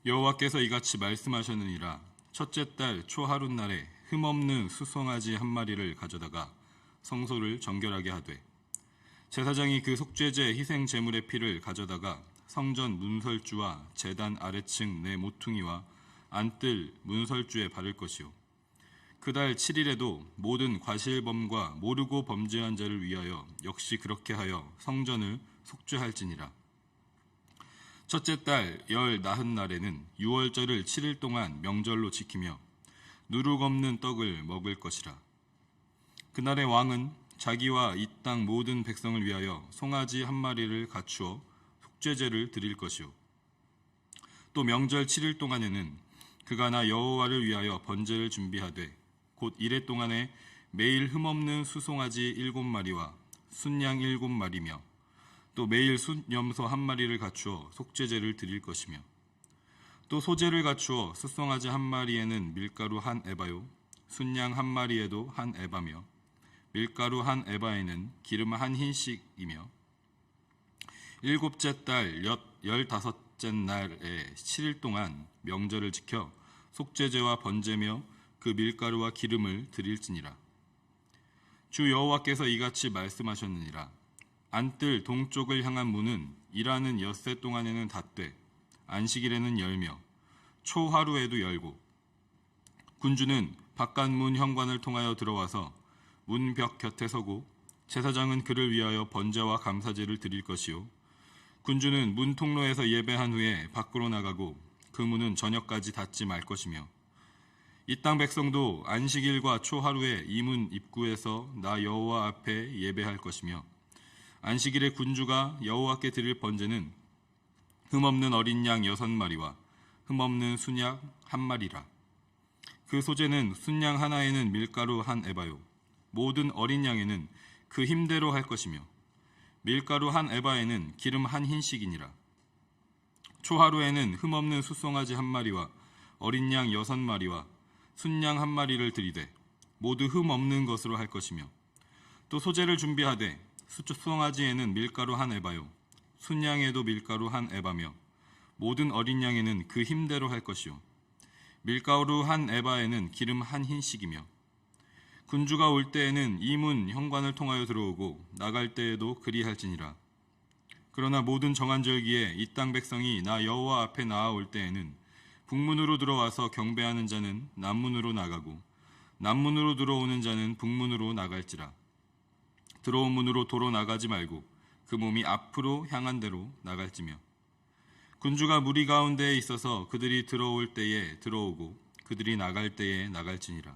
여호와께서 이같이 말씀하셨느니라. 첫째 달 초하룻날에 흠없는 수송아지 한 마리를 가져다가 성소를 정결하게 하되, 제사장이 그 속죄제 희생 제물의 피를 가져다가 성전 문설주와 제단 아래층 네 모퉁이와 안뜰 문설주에 바를 것이요, 그달 7일에도 모든 과실범과 모르고 범죄한 자를 위하여 역시 그렇게 하여 성전을 속죄할지니라. 첫째 달 열 나흔 날에는 유월절을 7일 동안 명절로 지키며 누룩 없는 떡을 먹을 것이라. 그날에 왕은 자기와 이 땅 모든 백성을 위하여 송아지 한 마리를 갖추어 속죄제를 드릴 것이요, 또 명절 7일 동안에는 그가 나 여호와를 위하여 번제를 준비하되 곧 이래 동안에 매일 흠없는 수송아지 7마리와 순양 7마리며 또 매일 순염소 한 마리를 갖추어 속죄제를 드릴 것이며, 또 소제를 갖추어 수송아지 한 마리에는 밀가루 한 에바요 순양 한 마리에도 한 에바며 밀가루 한 에바에는 기름 한 흰씩이며, 일곱째 달 15째 날에 7일 동안 명절을 지켜 속죄제와 번제며 그 밀가루와 기름을 드릴지니라. 주 여호와께서 이같이 말씀하셨느니라. 안뜰 동쪽을 향한 문은 일하는 엿새 동안에는 닫되 안식일에는 열며 초하루에도 열고, 군주는 바깥문 현관을 통하여 들어와서 문벽 곁에 서고 제사장은 그를 위하여 번제와 감사제를 드릴 것이요, 군주는 문 통로에서 예배한 후에 밖으로 나가고 그 문은 저녁까지 닫지 말 것이며, 이 땅 백성도 안식일과 초하루에 이 문 입구에서 나 여호와 앞에 예배할 것이며, 안식일에 군주가 여호와께 드릴 번제는 흠없는 어린 양 6마리와 흠없는 순양 한 마리라. 그 소제는 순양 하나에는 밀가루 한 에바요 모든 어린 양에는 그 힘대로 할 것이며, 밀가루 한 에바에는 기름 한 흰씩이니라. 초하루에는 흠없는 수송아지 한 마리와 어린 양 6마리와 순양 한 마리를 드리되 모두 흠없는 것으로 할 것이며, 또 소제를 준비하되 수송아지에는 밀가루 한 에바요 순양에도 밀가루 한 에바며 모든 어린 양에는 그 힘대로 할 것이요, 밀가루 한 에바에는 기름 한 흰씩이며, 군주가 올 때에는 이 문 현관을 통하여 들어오고 나갈 때에도 그리할지니라. 그러나 모든 정한 절기에 이 땅 백성이 나 여호와 앞에 나아올 때에는 북문으로 들어와서 경배하는 자는 남문으로 나가고 남문으로 들어오는 자는 북문으로 나갈지라. 들어온 문으로 도로 나가지 말고 그 몸이 앞으로 향한 대로 나갈지며, 군주가 무리 가운데에 있어서 그들이 들어올 때에 들어오고 그들이 나갈 때에 나갈지니라.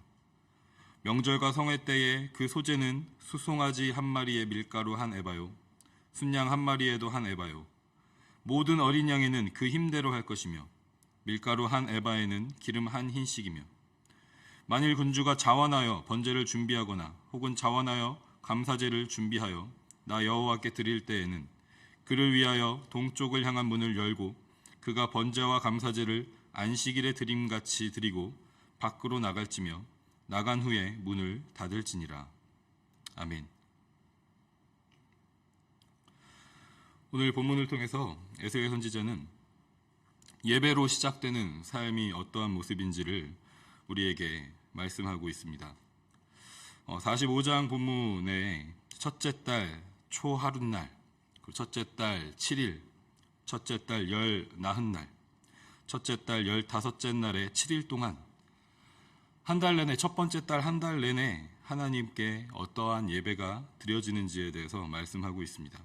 명절과 성회 때에 그 소제는 수송아지 한 마리에 밀가루 한 에바요 순양 한 마리에도 한 에바요 모든 어린 양에는 그 힘대로 할 것이며, 밀가루 한 에바에는 기름 한 흰씩이며, 만일 군주가 자원하여 번제를 준비하거나 혹은 자원하여 감사제를 준비하여 나 여호와께 드릴 때에는 그를 위하여 동쪽을 향한 문을 열고 그가 번제와 감사제를 안식일에 드림같이 드리고 밖으로 나갈지며, 나간 후에 문을 닫을지니라. 아멘. 오늘 본문을 통해서 에스겔 선지자는 예배로 시작되는 삶이 어떠한 모습인지를 우리에게 말씀하고 있습니다. 45장 본문에 첫째 달 초하룻날, 첫째 달 7일, 첫째 달 열 나흔 날, 첫째 달 15째 날에 7일 동안 한 달 내내, 첫 번째 달 한 달 내내 하나님께 어떠한 예배가 드려지는지에 대해서 말씀하고 있습니다.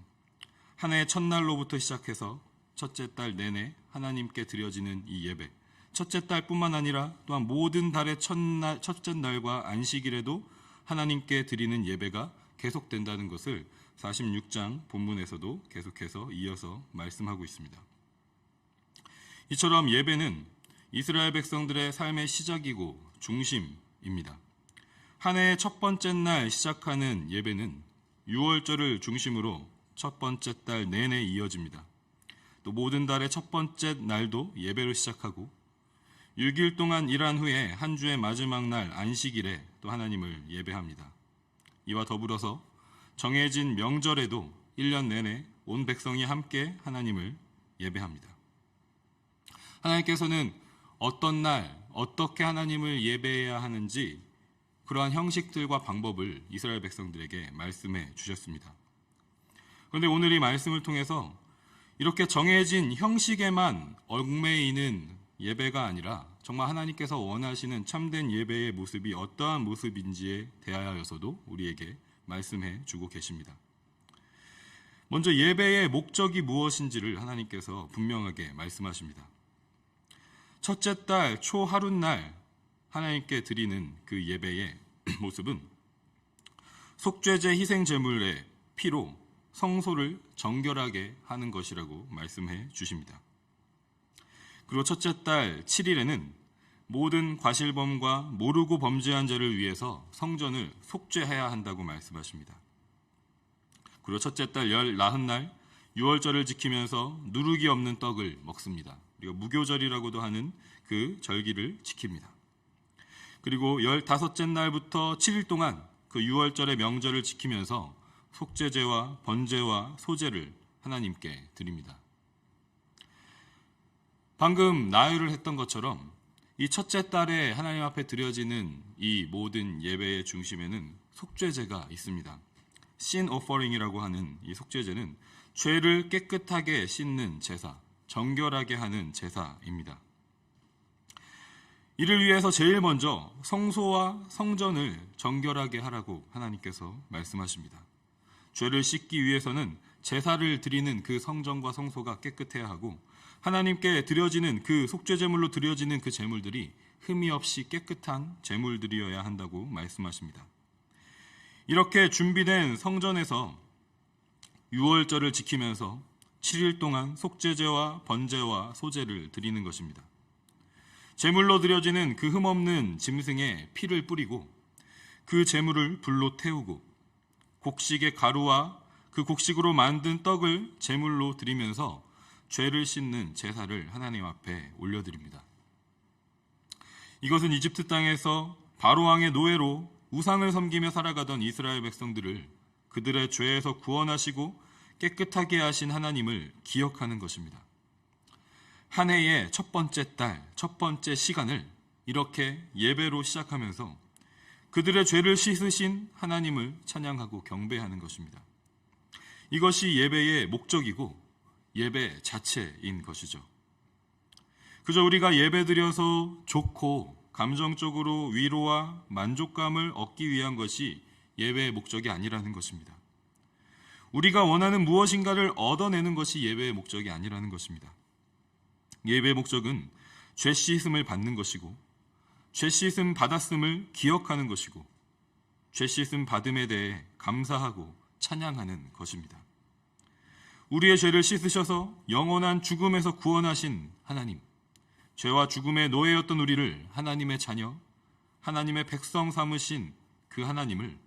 한 해의 첫날로부터 시작해서 첫째 달 내내 하나님께 드려지는 이 예배, 첫째 달뿐만 아니라 또한 모든 달의 첫째 날과 안식일에도 하나님께 드리는 예배가 계속된다는 것을 46장 본문에서도 계속해서 이어서 말씀하고 있습니다. 이처럼 예배는 이스라엘 백성들의 삶의 시작이고 중심입니다. 한 해의 첫 번째 날 시작하는 예배는 유월절을 중심으로 첫 번째 달 내내 이어집니다. 또 모든 달의 첫 번째 날도 예배로 시작하고 6일 동안 일한 후에 한 주의 마지막 날 안식일에 또 하나님을 예배합니다. 이와 더불어서 정해진 명절에도 1년 내내 온 백성이 함께 하나님을 예배합니다. 하나님께서는 어떤 날, 어떻게 하나님을 예배해야 하는지 그러한 형식들과 방법을 이스라엘 백성들에게 말씀해 주셨습니다. 그런데 오늘 이 말씀을 통해서 이렇게 정해진 형식에만 얽매이는 예배가 아니라 정말 하나님께서 원하시는 참된 예배의 모습이 어떠한 모습인지에 대하여서도 우리에게 말씀해 주고 계십니다. 먼저 예배의 목적이 무엇인지를 하나님께서 분명하게 말씀하십니다. 첫째 달 초하룻날 하나님께 드리는 그 예배의 모습은 속죄제 희생 제물의 피로 성소를 정결하게 하는 것이라고 말씀해 주십니다. 그리고 첫째 달 7일에는 모든 과실범과 모르고 범죄한 자를 위해서 성전을 속죄해야 한다고 말씀하십니다. 그리고 첫째 달 열 나흔날 유월절을 지키면서 누룩이 없는 떡을 먹습니다. 그리고 무교절이라고도 하는 그 절기를 지킵니다. 그리고 15째 날부터 7일 동안 그 유월절의 명절을 지키면서 속죄제와 번제와 소제를 하나님께 드립니다. 방금 나열을 했던 것처럼 이 첫째 달에 하나님 앞에 드려지는 이 모든 예배의 중심에는 속죄제가 있습니다. sin offering이라고 하는 이 속죄제는 죄를 깨끗하게 씻는 제사, 정결하게 하는 제사입니다. 이를 위해서 제일 먼저 성소와 성전을 정결하게 하라고 하나님께서 말씀하십니다. 죄를 씻기 위해서는 제사를 드리는 그 성전과 성소가 깨끗해야 하고 하나님께 드려지는 그 속죄제물로 드려지는 그 제물들이 흠이 없이 깨끗한 제물들이어야 한다고 말씀하십니다. 이렇게 준비된 성전에서 유월절을 지키면서 7일 동안 속죄제와 번제와 소제를 드리는 것입니다. 제물로 드려지는 그 흠없는 짐승의 피를 뿌리고 그 제물을 불로 태우고 곡식의 가루와 그 곡식으로 만든 떡을 제물로 드리면서 죄를 씻는 제사를 하나님 앞에 올려드립니다. 이것은 이집트 땅에서 바로왕의 노예로 우상을 섬기며 살아가던 이스라엘 백성들을 그들의 죄에서 구원하시고 깨끗하게 하신 하나님을 기억하는 것입니다. 한 해의 첫 번째 달, 첫 번째 시간을 이렇게 예배로 시작하면서 그들의 죄를 씻으신 하나님을 찬양하고 경배하는 것입니다. 이것이 예배의 목적이고 예배 자체인 것이죠. 그저 우리가 예배드려서 좋고 감정적으로 위로와 만족감을 얻기 위한 것이 예배의 목적이 아니라는 것입니다. 우리가 원하는 무엇인가를 얻어내는 것이 예배의 목적이 아니라는 것입니다. 예배의 목적은 죄 씻음을 받는 것이고 죄 씻음 받았음을 기억하는 것이고 죄 씻음 받음에 대해 감사하고 찬양하는 것입니다. 우리의 죄를 씻으셔서 영원한 죽음에서 구원하신 하나님, 죄와 죽음의 노예였던 우리를 하나님의 자녀, 하나님의 백성 삼으신 그 하나님을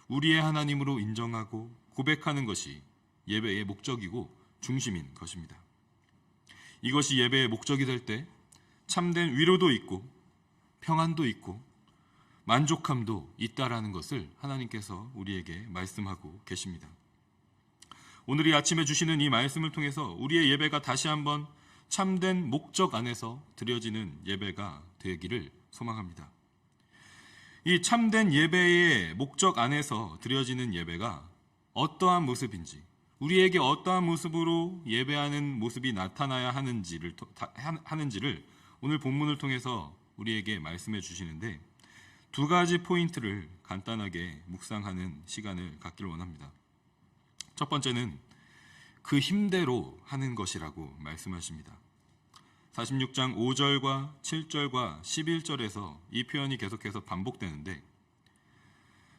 우리의 하나님으로 인정하고 고백하는 것이 예배의 목적이고 중심인 것입니다. 이것이 예배의 목적이 될 때 참된 위로도 있고 평안도 있고 만족함도 있다라는 것을 하나님께서 우리에게 말씀하고 계십니다. 오늘 이 아침에 주시는 이 말씀을 통해서 우리의 예배가 다시 한번 참된 목적 안에서 드려지는 예배가 되기를 소망합니다. 이 참된 예배의 목적 안에서 드려지는 예배가 어떠한 모습인지, 우리에게 어떠한 모습으로 예배하는 모습이 나타나야 하는지를 오늘 본문을 통해서 우리에게 말씀해 주시는데 두 가지 포인트를 간단하게 묵상하는 시간을 갖기를 원합니다. 첫 번째는 그 힘대로 하는 것이라고 말씀하십니다. 46장 5절과 7절과 11절에서 이 표현이 계속해서 반복되는데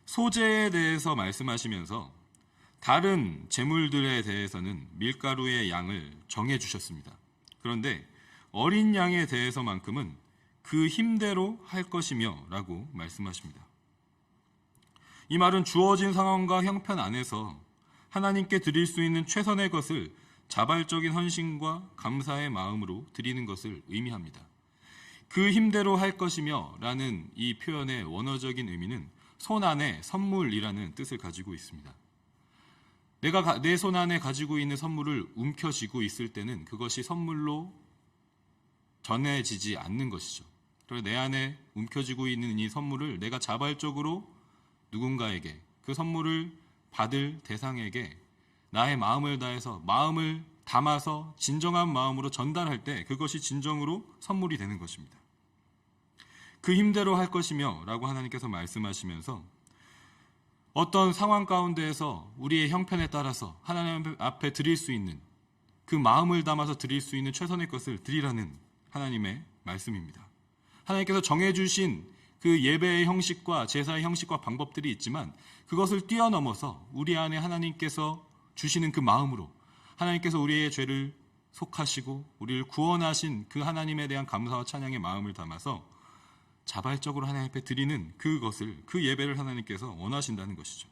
소제에 대해서 말씀하시면서 다른 제물들에 대해서는 밀가루의 양을 정해 주셨습니다. 그런데 어린 양에 대해서만큼은 그 힘대로 할 것이며 라고 말씀하십니다. 이 말은 주어진 상황과 형편 안에서 하나님께 드릴 수 있는 최선의 것을 자발적인 헌신과 감사의 마음으로 드리는 것을 의미합니다. 그 힘대로 할 것이며 라는 이 표현의 원어적인 의미는 손 안에 선물이라는 뜻을 가지고 있습니다. 내가 내 손 안에 가지고 있는 선물을 움켜쥐고 있을 때는 그것이 선물로 전해지지 않는 것이죠. 그리고 내 안에 움켜쥐고 있는 이 선물을 내가 자발적으로 누군가에게, 그 선물을 받을 대상에게 나의 마음을 다해서, 마음을 담아서 진정한 마음으로 전달할 때 그것이 진정으로 선물이 되는 것입니다. 그 힘대로 할 것이며 라고 하나님께서 말씀하시면서 어떤 상황 가운데에서 우리의 형편에 따라서 하나님 앞에 드릴 수 있는, 그 마음을 담아서 드릴 수 있는 최선의 것을 드리라는 하나님의 말씀입니다. 하나님께서 정해주신 그 예배의 형식과 제사의 형식과 방법들이 있지만 그것을 뛰어넘어서 우리 안에 하나님께서 주시는 그 마음으로, 하나님께서 우리의 죄를 속하시고 우리를 구원하신 그 하나님에 대한 감사와 찬양의 마음을 담아서 자발적으로 하나님 앞에 드리는 그것을, 그 예배를 하나님께서 원하신다는 것이죠.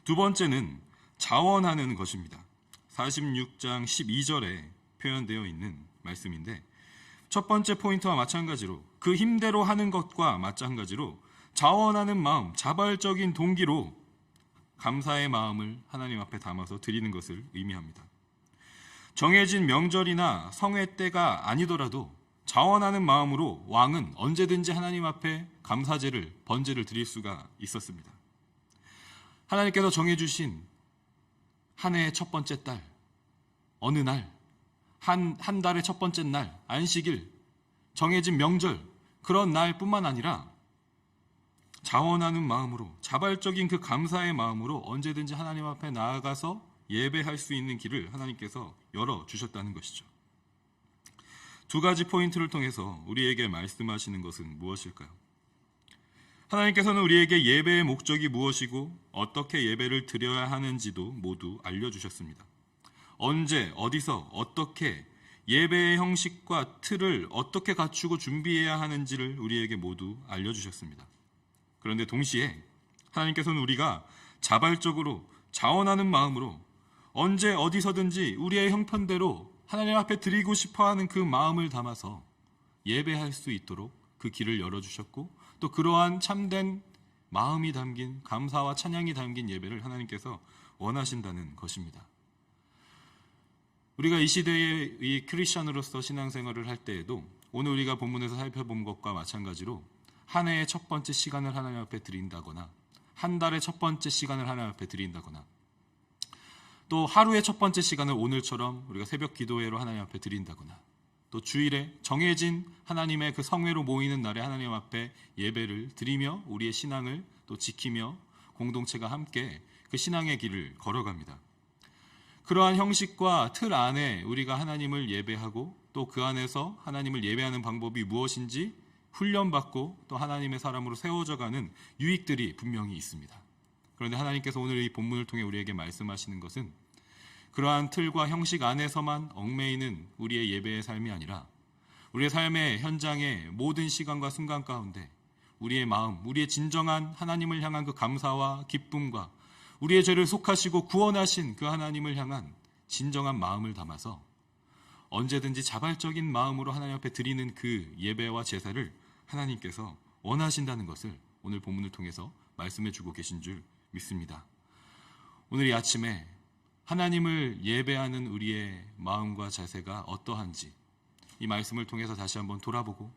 두 번째는 자원하는 것입니다. 46장 12절에 표현되어 있는 말씀인데, 첫 번째 포인트와 마찬가지로 그 힘대로 하는 것과 마찬가지로 자원하는 마음, 자발적인 동기로 감사의 마음을 하나님 앞에 담아서 드리는 것을 의미합니다. 정해진 명절이나 성회 때가 아니더라도 자원하는 마음으로 왕은 언제든지 하나님 앞에 감사제를, 번제를 드릴 수가 있었습니다. 하나님께서 정해주신 한 해의 첫 번째 달, 어느 날, 한 달의 첫 번째 날, 안식일, 정해진 명절, 그런 날뿐만 아니라 자원하는 마음으로, 자발적인 그 감사의 마음으로 언제든지 하나님 앞에 나아가서 예배할 수 있는 길을 하나님께서 열어주셨다는 것이죠. 두 가지 포인트를 통해서 우리에게 말씀하시는 것은 무엇일까요? 하나님께서는 우리에게 예배의 목적이 무엇이고 어떻게 예배를 드려야 하는지도 모두 알려주셨습니다. 언제, 어디서, 어떻게 예배의 형식과 틀을 어떻게 갖추고 준비해야 하는지를 우리에게 모두 알려주셨습니다. 그런데 동시에 하나님께서는 우리가 자발적으로 자원하는 마음으로 언제 어디서든지 우리의 형편대로 하나님 앞에 드리고 싶어하는 그 마음을 담아서 예배할 수 있도록 그 길을 열어주셨고, 또 그러한 참된 마음이 담긴, 감사와 찬양이 담긴 예배를 하나님께서 원하신다는 것입니다. 우리가 이 시대의 이 크리스천으로서 신앙생활을 할 때에도 오늘 우리가 본문에서 살펴본 것과 마찬가지로 한 해의 첫 번째 시간을 하나님 앞에 드린다거나, 한 달의 첫 번째 시간을 하나님 앞에 드린다거나, 또 하루의 첫 번째 시간을 오늘처럼 우리가 새벽 기도회로 하나님 앞에 드린다거나, 또 주일에 정해진 하나님의 그 성회로 모이는 날에 하나님 앞에 예배를 드리며 우리의 신앙을 또 지키며 공동체가 함께 그 신앙의 길을 걸어갑니다. 그러한 형식과 틀 안에 우리가 하나님을 예배하고 또 그 안에서 하나님을 예배하는 방법이 무엇인지 훈련받고 또 하나님의 사람으로 세워져가는 유익들이 분명히 있습니다. 그런데 하나님께서 오늘 이 본문을 통해 우리에게 말씀하시는 것은 그러한 틀과 형식 안에서만 얽매이는 우리의 예배의 삶이 아니라 우리의 삶의 현장의 모든 시간과 순간 가운데 우리의 마음, 우리의 진정한 하나님을 향한 그 감사와 기쁨과 우리의 죄를 속하시고 구원하신 그 하나님을 향한 진정한 마음을 담아서 언제든지 자발적인 마음으로 하나님 앞에 드리는 그 예배와 제사를 하나님께서 원하신다는 것을 오늘 본문을 통해서 말씀해 주고 계신 줄 믿습니다. 오늘 이 아침에 하나님을 예배하는 우리의 마음과 자세가 어떠한지 이 말씀을 통해서 다시 한번 돌아보고,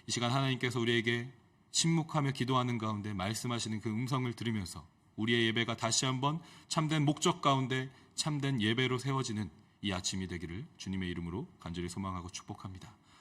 이 시간 하나님께서 우리에게 침묵하며 기도하는 가운데 말씀하시는 그 음성을 들으면서 우리의 예배가 다시 한번 참된 목적 가운데 참된 예배로 세워지는 이 아침이 되기를 주님의 이름으로 간절히 소망하고 축복합니다.